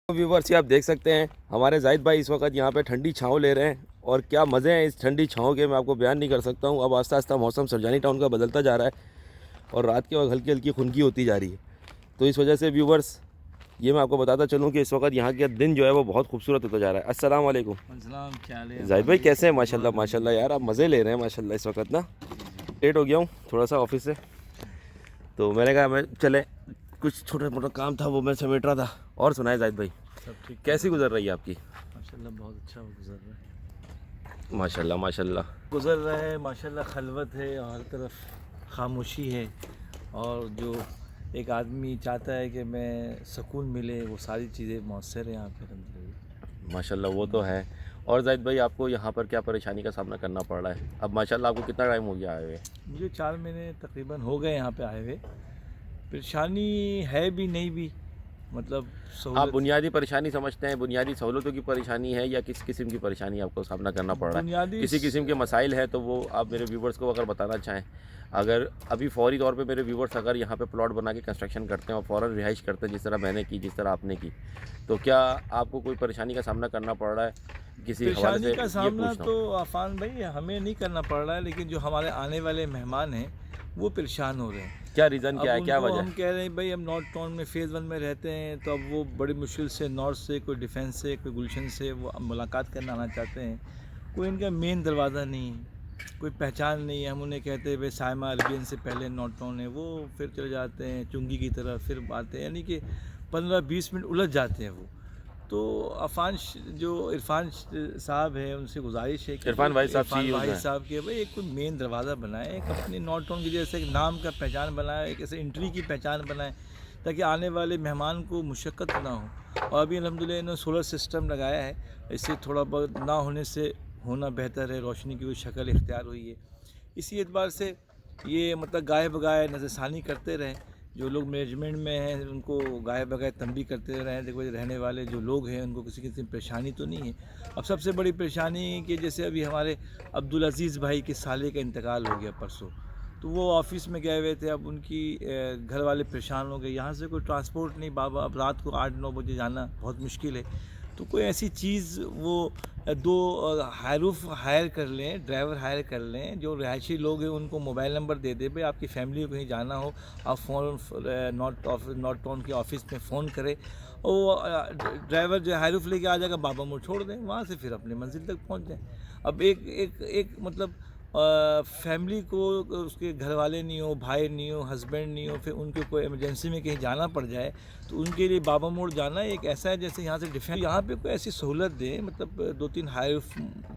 Viewers, आप देख सकते हैं हमारे जाहिद भाई इस वक्त यहाँ पे ठंडी छाँव ले रहे हैं और क्या मज़े हैं इस ठंडी छाँव के, मैं आपको बयान नहीं कर सकता हूँ। अब आस्ता आस्ता मौसम सरजानी टाउन का बदलता जा रहा है और रात के वक्त हल्की हल्की खुनकी होती जा रही है। तो इस वजह से व्यूवर्स ये मैं आपको बताता चलूँ कि इस वक्त यहाँ का दिन जो है वो बहुत खूबसूरत होता जा रहा है। अस्सलाम वालेकुम। क्या हाल है जाहिद भाई कैसे हैं? माशाल्लाह माशाल्लाह यार, आप मज़े ले रहे हैं माशाल्लाह। इस वक्त ना लेट हो गया हूँ थोड़ा सा ऑफिस से, तो मैंने कहा मैं चले कुछ छोटा मोटा काम था वो मैं समेट रहा था। और सुनाए जाहिद भाई, सब ठीक? कैसी गुजर रही है आपकी? माशाल्लाह बहुत अच्छा गुजर रहा है। माशाल्लाह माशाल्लाह गुजर रहा है माशाल्लाह। खलवत है और हर तरफ खामोशी है, और जो एक आदमी चाहता है कि मैं सुकून मिले वो सारी चीज़ें मौसर हैं यहाँ पर अल्हम्दुलिल्लाह। माशाल्लाह वो तो है। और जाहिद भाई आपको यहाँ पर क्या परेशानी का सामना करना पड़ रहा है? अब माशाल्लाह आपको कितना टाइम हो गया आए हुए? मुझे 4 महीने तकरीबन हो गए यहाँ पे आए हुए। परेशानी है भी नहीं भी, मतलब आप सहूलत बुनियादी परेशानी समझते हैं, बुनियादी सहूलतों की परेशानी है या किस किस्म की परेशानी आपको सामना करना पड़ रहा है? बुनियादी किसी किस्म के मसाइल है तो वो आप मेरे व्यूवर्स को अगर बताना चाहें। अगर अभी फ़ौरी तौर पे मेरे व्यूवर्स अगर यहाँ पे प्लॉट बना के कंस्ट्रक्शन करते हैं और फ़ौरन रिहाइश करते हैं जिस तरह मैंने की, जिस तरह आपने की, तो क्या आपको कोई परेशानी का सामना करना पड़ रहा है किसी हवाले परेशानी से? का ये सामना पूछना तो आफान भाई हमें नहीं करना पड़ रहा है, लेकिन जो हमारे आने वाले मेहमान हैं वो परेशान हो रहे हैं। क्या रीज़न क्या है, क्या वजह हम है? कह रहे हैं भाई हम नॉर्थ टाउन में फ़ेज़ 1 में रहते हैं, तो अब वो बड़ी मुश्किल से नॉर्थ से, कोई डिफेंस से, कोई गुलशन से वो मुलाकात करना आना चाहते हैं। कोई इनका मेन दरवाज़ा नहीं है, कोई पहचान नहीं है। हम उन्हें कहते हैं भाई साइमा अरबियन से पहले नॉर्थ टाउन है, वो फिर चले जाते हैं चुंगी की तरफ, फिर आते हैं, यानी कि 15-20 मिनट उलझ जाते हैं वो। तो जो इरफान साहब है उनसे गुजारिश है कि इरफान भाई साहब इरफान CEO भाई हैं। साहब के भाई एक कोई मेन दरवाज़ा बनाए, एक अपने नॉर्थ टाउन की जैसे एक नाम का पहचान बनाए, एक ऐसे एंट्री की पहचान बनाए ताकि आने वाले मेहमान को मुशक्क़त ना हो। और अभी अल्हम्दुलिल्लाह इन्होंने सोलर सिस्टम लगाया है, इससे थोड़ा बहुत ना होने से होना बेहतर है, रोशनी की कोई शक्ल इख्तियार हुई है। इसी एतबार से ये मतलब गाए बगाए नज़रसानी करते रहें। जो लोग मैनेजमेंट में हैं उनको गाए बगाए तंबी करते रहें, देखो रहने वाले जो लोग हैं उनको किसी किस्म की परेशानी तो नहीं है। अब सबसे बड़ी परेशानी कि जैसे अभी हमारे अब्दुल अज़ीज़ भाई के साले का इंतकाल हो गया परसों, तो वो ऑफिस में गए हुए थे। अब उनकी घर वाले परेशान हो गए, यहाँ से कोई ट्रांसपोर्ट नहीं बाबा, अब रात को 8-9 बजे जाना बहुत मुश्किल है। तो कोई ऐसी चीज़ वो दो हायरूफ हायर कर लें, ड्राइवर हायर कर लें, जो रिहायशी लोग हैं उनको मोबाइल नंबर दे दे भाई आपकी फैमिली को कहीं जाना हो, आप फ़ोन नॉर्थ टाउन के ऑफिस में फ़ोन करें और वो ड्राइवर जो हायरूफ लेके आ जाएगा, बाबा मोड़ छोड़ दें, वहाँ से फिर अपनी मंजिल तक पहुँच जाएँ। अब एक मतलब फैमिली को उसके घर वाले नहीं हो, भाई नहीं हो, हस्बैंड नहीं हो, फिर उनको कोई इमरजेंसी में कहीं जाना पड़ जाए तो उनके लिए बाबा मोड़ जाना एक ऐसा है जैसे यहाँ से डिफेंस, यहाँ पे कोई ऐसी सहूलत दें, मतलब 2-3 हायर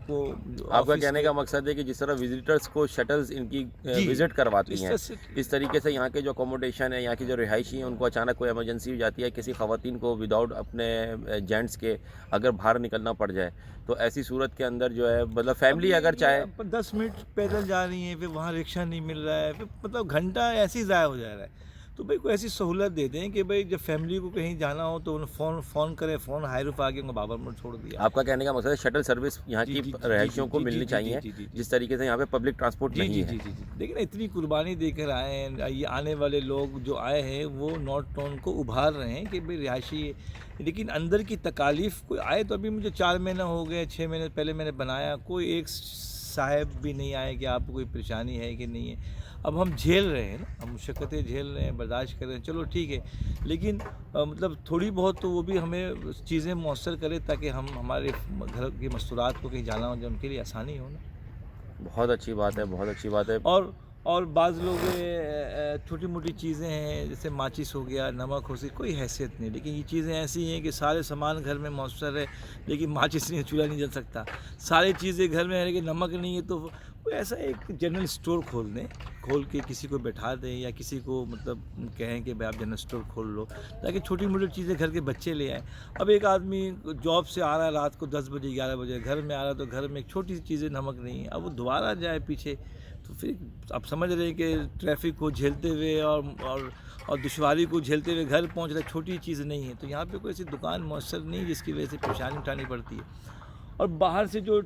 को आपका कहने का मकसद है कि जिस तरह विजिटर्स को शटल्स इनकी विजिट करवाती हैं, इस तरीके से यहाँ के जो अकोमोडेशन है, यहाँ की जो रिहायशी है, उनको अचानक कोई इमरजेंसी हो जाती है, किसी ख़वातीन को विदाउट अपने जेंट्स के अगर बाहर निकलना पड़ जाए, तो ऐसी सूरत के अंदर जो है मतलब फैमिली अगर चाहे 10 मिनट पैदल जा रही हैं, फिर वहाँ रिक्शा नहीं मिल रहा है, फिर मतलब घंटा ऐसे ही ज़ाया हो जा रहा है। तो भाई कोई ऐसी सहूलत दे दें कि भाई जब फैमिली को कहीं जाना हो तो उन्हें फ़ोन करें, फ़ोन हायरूफ आके उनको बाबर मोड़ छोड़ दिया। आपका कहने का मकसद है शटल सर्विस यहाँ की रहायशियों को मिलनी चाहिए, जिस तरीके से यहाँ पे पब्लिक ट्रांसपोर्ट नहीं है। देखिए ना, इतनी कुर्बानी देकर आए हैं, ये आने वाले लोग जो आए हैं वो नॉर्थ टाउन को उभार रहे हैं कि भाई रिहायशी है, लेकिन अंदर की तकालीफ कोई आए तो अभी मुझे 4 महीना हो गए, 6 महीने पहले मैंने बनाया, कोई एक साहब भी नहीं आए कि आपको कोई परेशानी है कि नहीं है। अब हम झेल रहे हैं ना, हम मुशक्क़तें झेल रहे हैं, बर्दाश्त कर रहे हैं, चलो ठीक है, लेकिन मतलब थोड़ी बहुत तो वो भी हमें चीज़ें मौसर करे ताकि हम हमारे घर की मस्तूरात को कहीं जाना हो जो उनके लिए आसानी हो ना। बहुत अच्छी बात है, बहुत अच्छी बात है। और बाज़ लोग छोटी मोटी चीज़ें हैं जैसे माचिस हो गया, नमक हो, कोई हैसियत नहीं, लेकिन ये चीज़ें ऐसी हैं कि सारे सामान घर में मौसर है, लेकिन माचिस नहीं, चूल्हा नहीं जल सकता, सारी चीज़ें घर में है लेकिन नमक नहीं है। तो कोई ऐसा एक जनरल स्टोर खोल दें, खोल के किसी को बैठा दें या किसी को मतलब कहें कि भाई आप जनरल स्टोर खोल लो, ताकि छोटी मोटी चीज़ें घर के बच्चे ले आएँ। अब एक आदमी जॉब से आ रहा है रात को 10 बजे 11 बजे, घर में आ रहा है तो घर में एक छोटी सी चीज़ें नमक नहीं है, अब वो दोबारा जाए पीछे, तो फिर आप समझ रहे हैं कि ट्रैफिक को झेलते हुए और दुश्वारी को झेलते हुए घर पहुंच रहे, छोटी चीज़ नहीं है। तो यहाँ पे कोई ऐसी दुकान मौसर नहीं जिसकी वजह से परेशानी उठानी पड़ती है। और बाहर से जो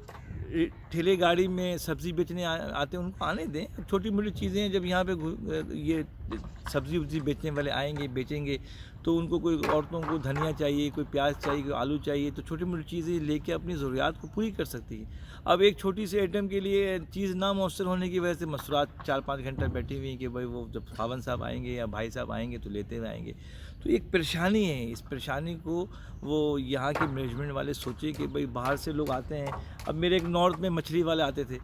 ठेले गाड़ी में सब्ज़ी बेचने आते हैं उनको आने दें। छोटी मोटी चीज़ें जब यहाँ पे ये सब्ज़ी वब्ज़ी बेचने वाले आएंगे बेचेंगे तो उनको कोई औरतों को धनिया चाहिए, कोई प्याज चाहिए, कोई आलू चाहिए, तो छोटी मोटी चीज़ें लेके अपनी ज़रूरियात को पूरी कर सकती है। अब एक छोटी सी आइटम के लिए चीज़ ना मौसर होने की वजह से मसरूआत 4-5 घंटा बैठी हुई हैं कि भाई वो जब खावन साहब आएंगे या भाई साहब आएंगे तो लेते हुए आएंगे। तो एक परेशानी है, इस परेशानी को वो यहाँ के मैनेजमेंट वाले सोचे कि भाई बाहर से लोग आते हैं। अब मेरे एक नॉर्थ में मछली वाले आते थे,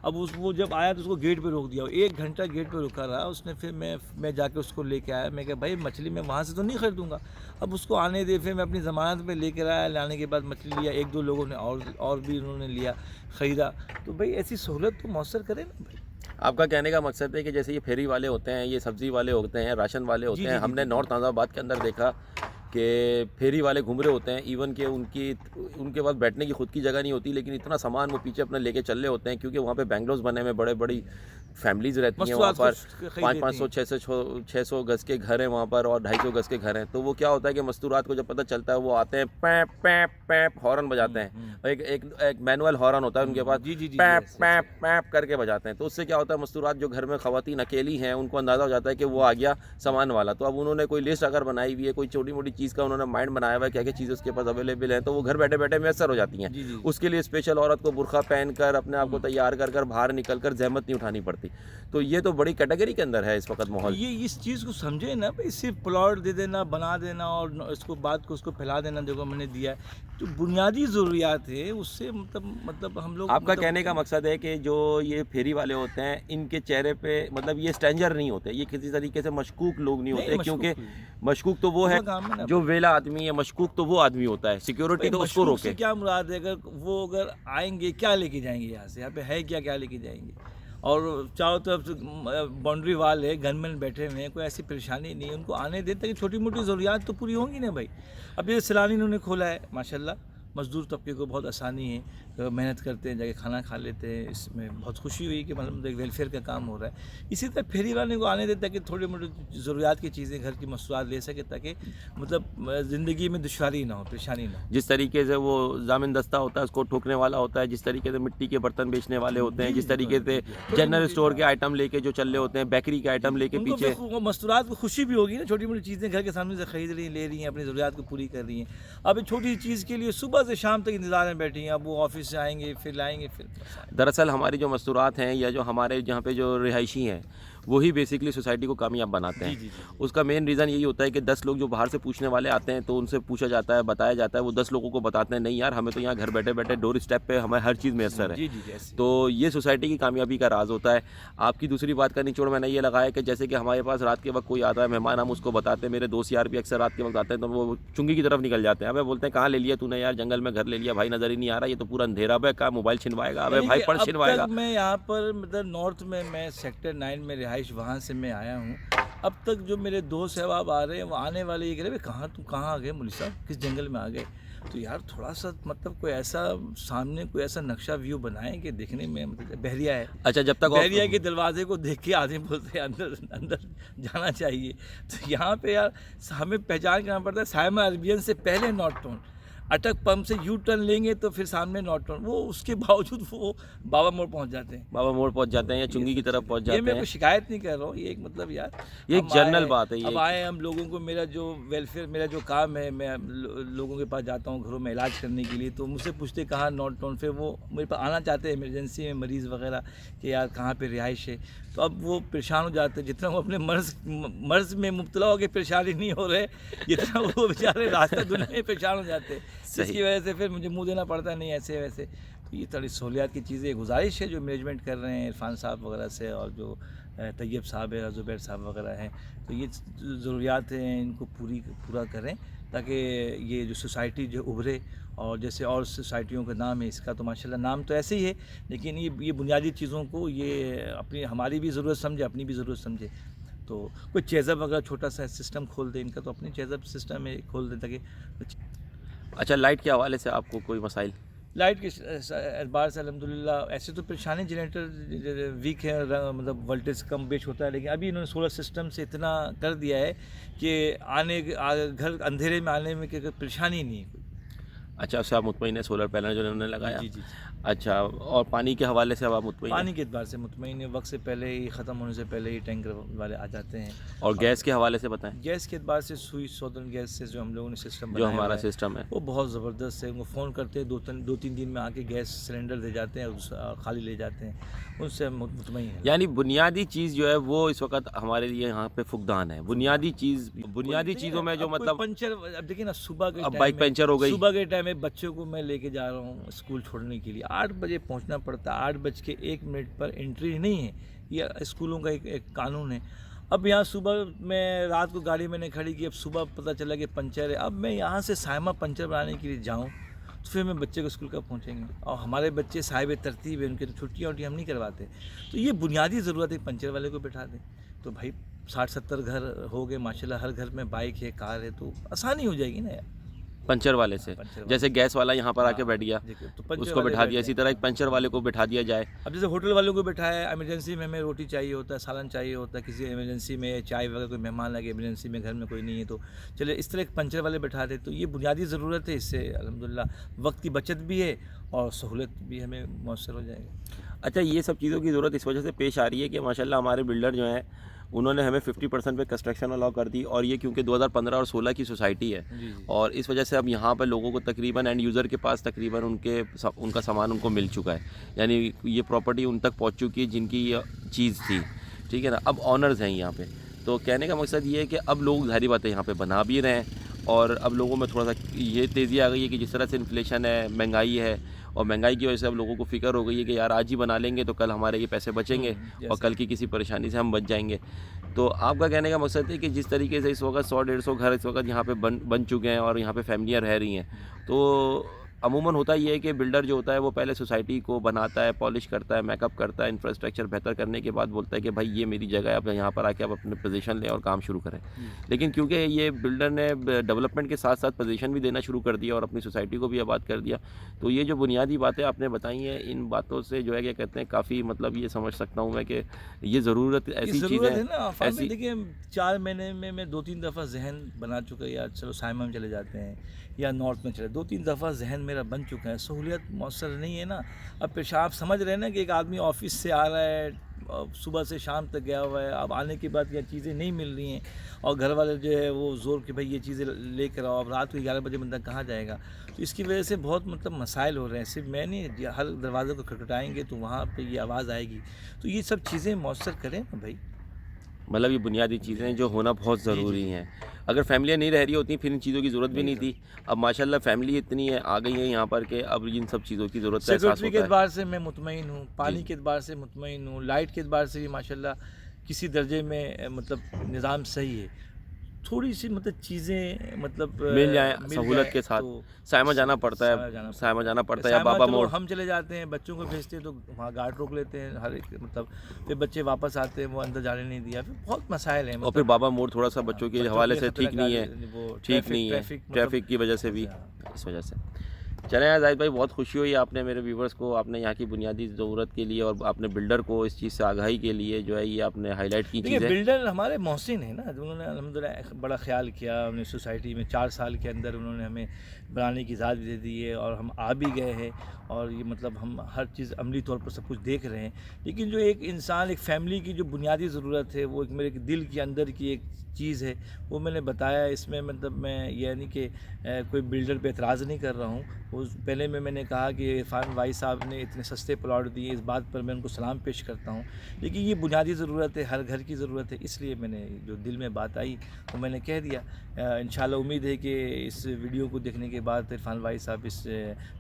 अब वो जब आया तो उसको गेट पे रोक दिया, 1 घंटा गेट पे रुका रहा उसने। फिर मैं जाके उसको लेके आया, मैं कहा भाई मछली मैं वहाँ से तो नहीं खरीदूँगा, अब उसको आने दे। फिर मैं अपनी ज़मानत पे लेकर आया, लाने के बाद मछली लिया, 1-2 लोगों ने और भी उन्होंने लिया, ख़रीदा। तो भाई ऐसी सहूलत तो मौसर करें ना भाई। आपका कहने का मकसद है कि जैसे ये फेरी वाले होते हैं, ये सब्ज़ी वाले होते हैं, राशन वाले होते हैं, हमने नॉर्थ नाज़ाबाद के अंदर देखा कि फेरी वाले घूम रहे होते हैं, इवन कि उनके पास बैठने की खुद की जगह नहीं होती, लेकिन इतना सामान वो पीछे अपना लेके चल रहे होते हैं, क्योंकि वहाँ पे बैंगलोज बने हुए बड़े बड़ी फैमिलीज़ रहती हैं वहाँ पर, 500-600 600 गज़ के घर हैं वहाँ पर और 250 गज़ के घर हैं। तो वो क्या होता है कि मस्तूरात को जब पता चलता है वो आते हैं, पैप पैप पैप हॉर्न बजाते हैं, एक मैनुअल हॉर्न होता है उनके पास, पैप पैप पैप करके बजाते हैं। तो उससे क्या होता है मस्तूरात जो घर में ख़वातीन अकेली हैं उनको अंदाज़ा हो जाता है कि वो आ गया सामान वाला। तो अब उन्होंने कोई लिस्ट अगर बनाई हुई है, कोई छोटी मोटी चीज़ का उन्होंने माइंड बनाया हुआ है, क्या क्या चीज़ें उसके पास अवेलेबल हैं, तो वो घर बैठे बैठे मैसर हो जाती हैं। उसके लिए स्पेशल औरत को बुरखा पहन कर अपने आप को तैयार कर बाहर निकल कर जहमत नहीं उठानी पड़ती। तो ये तो बड़ी कैटेगरी के अंदर है इस वक्त माहौल। ये इस चीज़ को समझे ना भाई, सिर्फ प्लॉट दे देना, बना देना और इसको बात को उसको फैला देना, देखो मैंने दिया है। तो बुनियादी ज़रूरियात है उससे मतलब हम लोग। आपका कहने का मकसद है कि जो ये फेरी वाले होते हैं इनके चेहरे पे मतलब ये स्ट्रेंजर नहीं होते, ये किसी तरीके से मशकूक लोग नहीं होते, क्योंकि मशकूक तो वो है जो वेला आदमी है, मशकूक तो वो आदमी होता है, सिक्योरिटी तो उसको रोके। क्या मुराद है, अगर आएंगे क्या लेके जाएंगे यहाँ पे है क्या लेके जाएंगे? और चारों तरफ बाउंड्री वाल है, गनमैन बैठे हुए हैं, कोई ऐसी परेशानी नहीं है, उनको आने दें ताकि छोटी मोटी ज़रूरियात तो पूरी होंगी ना भाई। अब ये सैलानी इन्होंने खोला है माशाल्लाह, मज़दूर तबके को बहुत आसानी है, मेहनत करते हैं, जाके खाना खा लेते हैं, इसमें बहुत खुशी हुई कि मतलब एक वेलफेयर का काम हो रहा है। इसी तरह फेरी वाले को आने दें ताकि थोड़ी मोटी ज़रूरियात की चीज़ें घर की मसरूआत ले सके, ताकि मतलब ज़िंदगी में दुश्वारी ना हो, परेशानी ना हो। जिस तरीके से वो जामिन दस्ता होता है उसको ठोकने वाला होता है, जिस तरीके से मिट्टी के बर्तन बेचने वाले होते हैं, जिस तरीके से जनरल स्टोर के आइटम लेके जो चल रहे होते हैं, बेकरी के आइटम लेके पीछे मस्तूरात को खुशी भी होगी ना, छोटी मोटी चीज़ें घर के सामने से खरीद रही ले रही हैं, अपनी ज़रूरियात को पूरी कर रही हैं। अब छोटी चीज़ के लिए सुबह से शाम तक इंतज़ार में बैठी हैं, अब वो ऑफिस से आएंगे फिर लाएंगे फिर। दरअसल हमारी जो मस्तूरात हैं या जो हमारे यहाँ पे जो रिहायशी हैं वही बेसिकली सोसाइटी को कामयाब बनाते हैं। जी। उसका मेन रीज़न यही होता है कि 10 लोग जो बाहर से पूछने वाले आते हैं तो उनसे पूछा जाता है, बताया जाता है, वो 10 लोगों को बताते हैं नहीं यार हमें तो यहाँ घर बैठे बैठे डोर स्टेप पे हमें हर चीज़ मैसर है। तो ये सोसाइटी की कामयाबी का राज होता है। आपकी दूसरी बात का निचोड़ मैंने ये लगाया कि जैसे कि हमारे पास रात के वक्त कोई आता है मेहमान, हम उसको बताते हैं, मेरे दोस्त यार भी अक्सर रात के वक्त आते हैं तो वो चुंगी की तरफ निकल जाते हैं। हमें बोलते हैं कहाँ ले लिया तूने यार, जंगल में घर ले लिया भाई, नज़र ही नहीं आ रहा, ये तो पूरा अंधेरा है, कहाँ मोबाइल छिनवाएगा, अबे भाई पर्स छिनवाएगा। मैं यहाँ पर मतलब नॉर्थ में मैं सेक्टर 9 में रिहाइश वहाँ से मैं आया हूँ, अब तक जो मेरे दोस्त अहबाब आ रहे हैं वो आने वाले ये कह रहे कहाँ आ गए मौलवी साहब, किस जंगल में आ गए? तो यार थोड़ा सा मतलब कोई ऐसा सामने कोई ऐसा नक्शा व्यू बनाएं कि देखने में मतलब बहरिया है। अच्छा, जब तक बहरिया के दरवाजे को देख के आदमी बोलते हैं अंदर जाना चाहिए। तो यहाँ पे यार हमें पहचान करना पड़ता है, साइमा अरबियन से पहले नॉर्थ टाउन, अटक पंप से यू टर्न लेंगे तो फिर सामने नॉर्थ टाउन, वो उसके बावजूद वो बाबा मोड़ पहुंच जाते हैं, या चुंगी की तरफ पहुंच जाते हैं। ये मैं कोई शिकायत नहीं कर रहा हूँ, ये एक मतलब यार ये एक जनरल बात है। अब आए हम लोगों को, मेरा जो वेलफेयर, मेरा जो काम है, मैं लोगों के पास जाता हूँ घरों में इलाज करने के लिए, तो मुझसे पूछते कहाँ नॉर्थ टाउन, फिर वो मेरे पास आना चाहते हैं इमरजेंसी में मरीज़ वगैरह कि यार कहाँ पे रिहाइश है, तो अब वो परेशान हो जाते हैं। जितना वो अपने मर्ज़ में मुब्तला हो के परेशानी नहीं हो रहे, जितना वो बेचारे रास्ता दुनिया में परेशान हो जाते हैं, इसकी वजह से फिर मुझे मुंह देना पड़ता है नहीं ऐसे वैसे। तो ये थोड़ी सहूलियात की चीज़ें, गुजारिश है जो मैनेजमेंट कर रहे हैं इरफान साहब वगैरह से, और जो तैयब साहब है, ज़ुबैर साहब वगैरह हैं, तो ये ज़रूरियात हैं इनको पूरा करें ताकि ये जो सोसाइटी जो उभरे। और जैसे और सोसाइटियों का नाम है, इसका तो माशाल्लाह नाम तो ऐसे ही है, लेकिन ये बुनियादी चीज़ों को ये अपनी हमारी भी ज़रूरत समझे, अपनी भी ज़रूरत समझे। तो कोई चेज़अप अगर छोटा सा सिस्टम खोल दे इनका, तो अपनी चेज़अप सिस्टम में खोल दे ताकि। अच्छा, लाइट के हवाले से आपको कोई मसाइल? लाइट के एतबार से अल्हम्दुलिल्लाह ऐसे तो परेशानी, जनरेटर वीक है, मतलब वोल्टेज कम बेच होता है, लेकिन अभी इन्होंने सोलर सिस्टम से इतना कर दिया है कि घर अंधेरे में आने में कोई परेशानी नहीं है। अच्छा, उससे आप मुतमईन है, सोलर पैनल जो उन्होंने लगाया। जी जी। अच्छा, और पानी के हवाले से अब आप मुतमईन हैं? पानी के एतबार से मुतमईन है, वक्त से पहले ही ख़त्म होने से पहले ही टैंकर वाले आ जाते हैं। और गैस के हवाले से बताएं, गैस के एतबार से सुई सौदर्न गैस से जो हम लोगों ने सिस्टम जो बनाया हुआ हमारा है, सिस्टम है। वो बहुत ज़बरदस्त है। उनको फ़ोन करते हैं, दो तीन दिन में आके गैस सिलेंडर दे जाते हैं, खाली ले जाते हैं। उनसे हम मुतमईन हैं। यानी बुनियादी चीज़ जो है वो इस वक्त हमारे लिए यहाँ पे फुकदान है। बुनियादी देखिए चीज़ों में ना, जो अब कोई मतलब पंचर, अब देखिए ना, सुबह के अब टाइम बाइक में, पंचर हो गई, सुबह के टाइम में बच्चों को मैं लेके जा रहा हूँ स्कूल छोड़ने के लिए, 8 बजे पहुँचना पड़ता है। 8:01 पर एंट्री नहीं है, ये स्कूलों का एक कानून है। अब यहाँ सुबह में, रात को गाड़ी मैंने खड़ी की, अब सुबह पता चला कि पंचर है। अब मैं यहाँ से साइमा पंचर बनाने के लिए जाऊँ तो फिर मैं बच्चे को स्कूल कब पहुँचेंगे? और हमारे बच्चे साहिब तरतीब है, उनके तो छुट्टियाँ हम नहीं करवाते। तो ये बुनियादी ज़रूरत है, पंचर वाले को बैठा दें तो भाई 60-70 घर हो गए माशाल्लाह, हर घर में बाइक है, कार है, तो आसानी हो जाएगी ना यार। पंचर वाले से। पंचर वाले जैसे गैस वाला यहाँ पर आके हाँ, बैठ गया, देखिए, तो पंचर उसको वाले बैठा बैठ दिया, गए। इसी तरह एक पंचर वाले को बैठा दिया जाए। अब जैसे होटल वालों को बैठाया, इमरजेंसी में हमें रोटी चाहिए होता है, सालन चाहिए होता है, किसी इमरजेंसी में चाय वगैरह, कोई मेहमान लगे इमरजेंसी में, घर में कोई नहीं है, तो चले इस तरह एक पंचर वाले बैठा दे। तो ये बुनियादी ज़रूरत है, इससे अल्हम्दुलिल्लाह वक्त की बचत भी है और सहूलत भी हमें मौसर हो जाएगी। अच्छा, ये सब चीज़ों की ज़रूरत इस वजह से पेश आ रही है कि माशाल्लाह हमारे बिल्डर जो हैं उन्होंने हमें 50% पे कंस्ट्रक्शन अलाउ कर दी, और ये क्योंकि 2015 और 16 की सोसाइटी है, जी जी। और इस वजह से अब यहाँ पर लोगों को तकरीबन एंड यूज़र के पास तकरीबन उनका सामान उनको मिल चुका है। यानी ये प्रॉपर्टी उन तक पहुँच चुकी है जिनकी ये चीज़ थी, ठीक है ना। अब ऑनर्स हैं यहाँ पे। तो कहने का मकसद ये है कि अब लोग सारी बातें यहाँ पे बना भी रहे हैं, और अब लोगों में थोड़ा सा ये तेज़ी आ गई है कि जिस तरह से इन्फ्लेशन है, महंगाई है, और महंगाई की वजह से अब लोगों को फ़िक्र हो गई है कि यार आज ही बना लेंगे तो कल हमारे ये पैसे बचेंगे और कल की किसी परेशानी से हम बच जाएंगे। तो आपका कहने का मकसद है कि जिस तरीके से इस वक्त 100-150 घर इस वक्त यहाँ पे बन चुके हैं और यहाँ पे फैमिलियाँ रह रही हैं, तो अमूमन होता ये है कि बिल्डर जो होता है वो पहले सोसाइटी को बनाता है, पॉलिश करता है, मेकअप करता है, इंफ्रास्ट्रक्चर बेहतर करने के बाद बोलता है कि भाई ये मेरी जगह है, अब यहाँ पर आके आप अपने पोजीशन लें और काम शुरू करें। लेकिन क्योंकि ये बिल्डर ने डेवलपमेंट के साथ साथ पोजीशन भी देना शुरू कर दिया और अपनी सोसाइटी को भी आबाद कर दिया, तो ये जो बुनियादी बातें आपने बताई हैं, इन बातों से जो है क्या कहते हैं, काफ़ी मतलब ये समझ सकता हूँ मैं कि ये ज़रूरत ऐसी चीज़ है है ना। आफाक में ऐसी। देखिए, 4 महीने में मैं 2-3 दफ़ा जहन बना चुका, या चलो साइमा में चले जाते हैं या नॉर्थ में चले, 2-3 दफ़ा जहन मेरा बन चुका है। सहूलियत मौसर नहीं है ना। अब पेशाब समझ रहे हैं ना कि एक आदमी ऑफिस से आ रहा है, सुबह से शाम तक गया हुआ है, अब आने के बाद ये चीज़ें नहीं मिल रही हैं, और घर वाले जो है वो ज़ोर कि भाई ये चीज़ें लेकर आओ। अब रात को 11 बजे बंदा कहाँ जाएगा? तो इसकी वजह से बहुत मतलब मसाइल हो रहे हैं। सिर्फ मैं नहीं, हर दरवाज़े को खटखटाएंगे तो वहाँ पे ये आवाज़ आएगी। तो ये सब चीज़ें मौसर करें ना भाई। मतलब ये बुनियादी चीज़ें जो होना बहुत ज़रूरी हैं। अगर फैमिलियाँ नहीं रह रही होती फिर इन चीज़ों की ज़रूरत भी नहीं थी। अब माशाल्लाह फैमिली इतनी है, आ गई है यहाँ पर कि अब इन सब चीज़ों की ज़रूरत का एहसास सिक्योरिटी के होता है। एतबार से मैं मुतमईन हूँ, पानी के एतबार से मुतमईन हूँ, लाइट के एतबार से भी माशाल्लाह किसी दर्जे में मतलब निज़ाम सही है। थोड़ी सी मतलब चीज़ें मतलब मिल जाए सहूलत के साथ। तो साइमा जाना पड़ता है, साइमा जाना पड़ता है या बाबा मोड़। हम चले जाते हैं, बच्चों को भेजते हैं तो वहाँ गार्ड रोक लेते हैं, हर एक मतलब फिर बच्चे वापस आते हैं, वो अंदर जाने नहीं दिया, फिर बहुत मसाइल हैं। और फिर बाबा मोड़ थोड़ा सा बच्चों के हवाले से ठीक नहीं है, ठीक नहीं है, ट्रैफिक की वजह से भी, इस वजह से। चलें यार जाहिद भाई, बहुत खुशी हुई आपने मेरे व्यूवर्स को, आपने यहाँ की बुनियादी ज़रूरत के लिए और आपने बिल्डर को इस चीज़ से आगाही के लिए जो है ये आपने हाईलाइट की चीज़ें। बिल्डर हमारे मोहसिन है ना, उन्होंने अल्हम्दुलिल्लाह बड़ा ख्याल किया। उन्हें सोसाइटी में 4 साल के अंदर उन्होंने हमें बनाने की इजाज़त दे दी है, और हम आ भी गए हैं, और ये मतलब हम हर चीज़ अमली तौर पर सब कुछ देख रहे हैं। लेकिन जो एक इंसान, एक फ़ैमिली की जो बुनियादी ज़रूरत है, वो एक मेरे दिल के अंदर की एक चीज़ है, वो मैंने बताया। इसमें मतलब मैं ये नहीं कि कोई बिल्डर पे एतराज़ नहीं कर रहा हूँ। उस पहले में मैंने कहा कि इरफान भाई साहब ने इतने सस्ते प्लॉट दिए, इस बात पर मैं उनको सलाम पेश करता हूँ। लेकिन ये बुनियादी ज़रूरत है, हर घर की ज़रूरत है, इसलिए मैंने जो दिल में बात आई वो मैंने कह दिया। इंशाल्लाह उम्मीद है कि इस वीडियो को देखने के बाद इरफान भाई साहब इस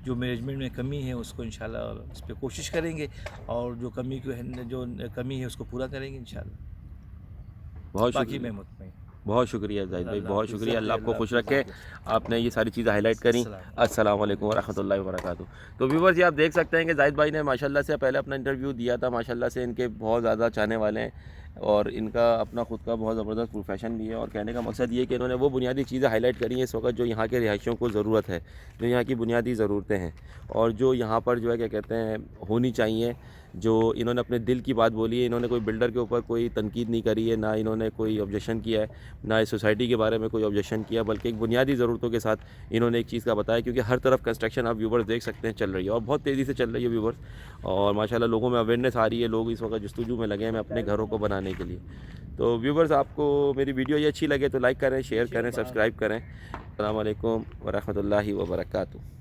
जो मैनेजमेंट में कमी है उसको इंशाल्लाह इस पर कोशिश करेंगे, और जो कमी है उसको पूरा करेंगे इंशाल्लाह। बहुत बाकी मैं मुतमईन। बहुत शुक्रिया जाहिद भाई, बहुत शुक्रिया। अल्लाह आपको खुश रखे। आपने ये सारी चीज़ें हाईलाइट करी। अस्सलाम वालेकुम वरहमतुल्लाहि वबरकातुहू। तो व्यूवर्स, ये आप देख सकते हैं कि जाहिद भाई ने माशाल्लाह से पहले अपना इंटरव्यू दिया था, माशाल्लाह से इनके बहुत ज़्यादा चाहने वाले हैं और इनका अपना ख़ुद का बहुत ज़बरदस्त प्रोफेशन भी है। और कहने का मकसद ये है कि इन्होंने वो बुनियादी चीज़ें हाईलाइट करी हैं इस वक्त जो यहाँ के रिहायशियों को ज़रूरत है, जो यहाँ की बुनियादी ज़रूरतें हैं और जो यहाँ पर जो है क्या कहते हैं होनी चाहिए। जो इन्होंने अपने दिल की बात बोली है, इन्होंने कोई बिल्डर के ऊपर कोई तनकीद नहीं करी है, ना इन्होंने कोई ऑब्जेक्शन किया है, ना इस सोसाइटी के बारे में कोई ऑब्जेक्शन किया, बल्कि एक बुनियादी ज़रूरतों के साथ इन्होंने एक चीज़ का बताया। क्योंकि हर तरफ कंस्ट्रक्शन आप व्यूवर्स देख सकते हैं चल रही है और बहुत तेज़ी से चल रही है व्यूवर्स, और माशाल्लाह लोगों में अवेयरनेस आ रही है। लोग इस वक्त जस्तुजू में लगे हैं अपने घरों को बनाने के लिए। तो व्यूवर्स, आपको मेरी वीडियो ये अच्छी लगे तो लाइक करें, शेयर करें, सब्सक्राइब करें। अस्सलाम वालेकुम व रहमतुल्लाहि व बरकातुहू।